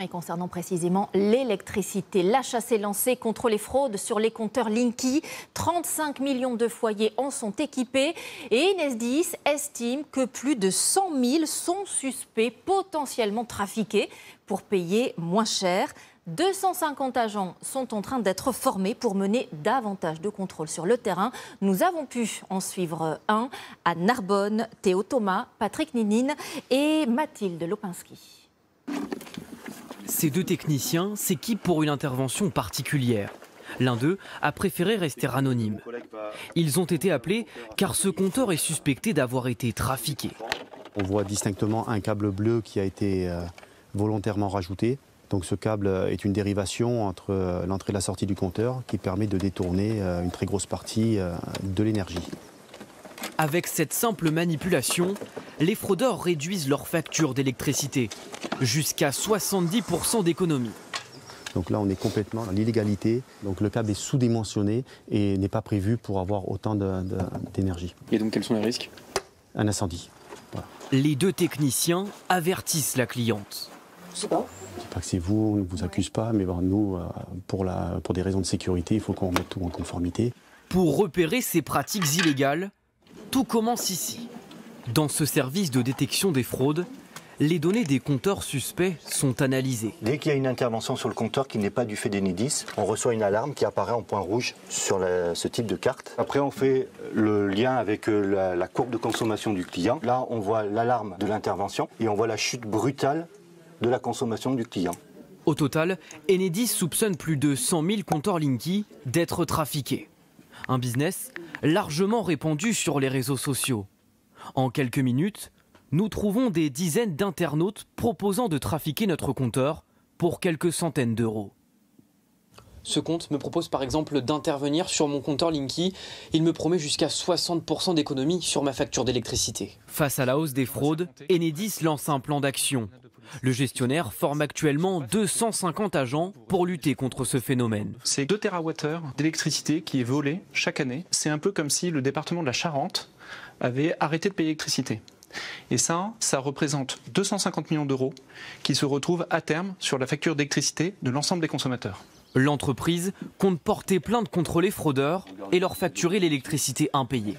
Et concernant précisément l'électricité, la chasse est lancée contre les fraudes sur les compteurs Linky. 35 millions de foyers en sont équipés et Enedis estime que plus de 100 000 sont suspects potentiellement trafiqués pour payer moins cher. 250 agents sont en train d'être formés pour mener davantage de contrôles sur le terrain. Nous avons pu en suivre un à Narbonne, Théo Thomas, Patrick Ninine et Mathilde Lopinski. Ces deux techniciens s'équipent pour une intervention particulière. L'un d'eux a préféré rester anonyme. Ils ont été appelés car ce compteur est suspecté d'avoir été trafiqué. On voit distinctement un câble bleu qui a été volontairement rajouté. Donc ce câble est une dérivation entre l'entrée et la sortie du compteur qui permet de détourner une très grosse partie de l'énergie. Avec cette simple manipulation, les fraudeurs réduisent leur facture d'électricité, jusqu'à 70% d'économie. Donc là, on est complètement dans l'illégalité. Donc le câble est sous-dimensionné et n'est pas prévu pour avoir autant d'énergie. Et donc quels sont les risques? Un incendie. Voilà. Les deux techniciens avertissent la cliente. Je ne dis pas que c'est vous, on ne vous accuse pas, mais bon, nous, pour des raisons de sécurité, il faut qu'on mette tout en conformité. Pour repérer ces pratiques illégales, tout commence ici. Dans ce service de détection des fraudes, les données des compteurs suspects sont analysées. Dès qu'il y a une intervention sur le compteur qui n'est pas du fait d'Enedis, on reçoit une alarme qui apparaît en point rouge sur ce type de carte. Après, on fait le lien avec la courbe de consommation du client. Là, on voit l'alarme de l'intervention et on voit la chute brutale de la consommation du client. Au total, Enedis soupçonne plus de 100 000 compteurs Linky d'être trafiqués. Un business largement répandu sur les réseaux sociaux. En quelques minutes, nous trouvons des dizaines d'internautes proposant de trafiquer notre compteur pour quelques centaines d'euros. Ce compte me propose par exemple d'intervenir sur mon compteur Linky. Il me promet jusqu'à 60% d'économie sur ma facture d'électricité. Face à la hausse des fraudes, Enedis lance un plan d'action. Le gestionnaire forme actuellement 250 agents pour lutter contre ce phénomène. C'est 2 TWh d'électricité qui est volée chaque année. C'est un peu comme si le département de la Charente avait arrêté de payer l'électricité. Et ça représente 250 millions d'euros qui se retrouvent à terme sur la facture d'électricité de l'ensemble des consommateurs. L'entreprise compte porter plainte contre les fraudeurs et leur facturer l'électricité impayée.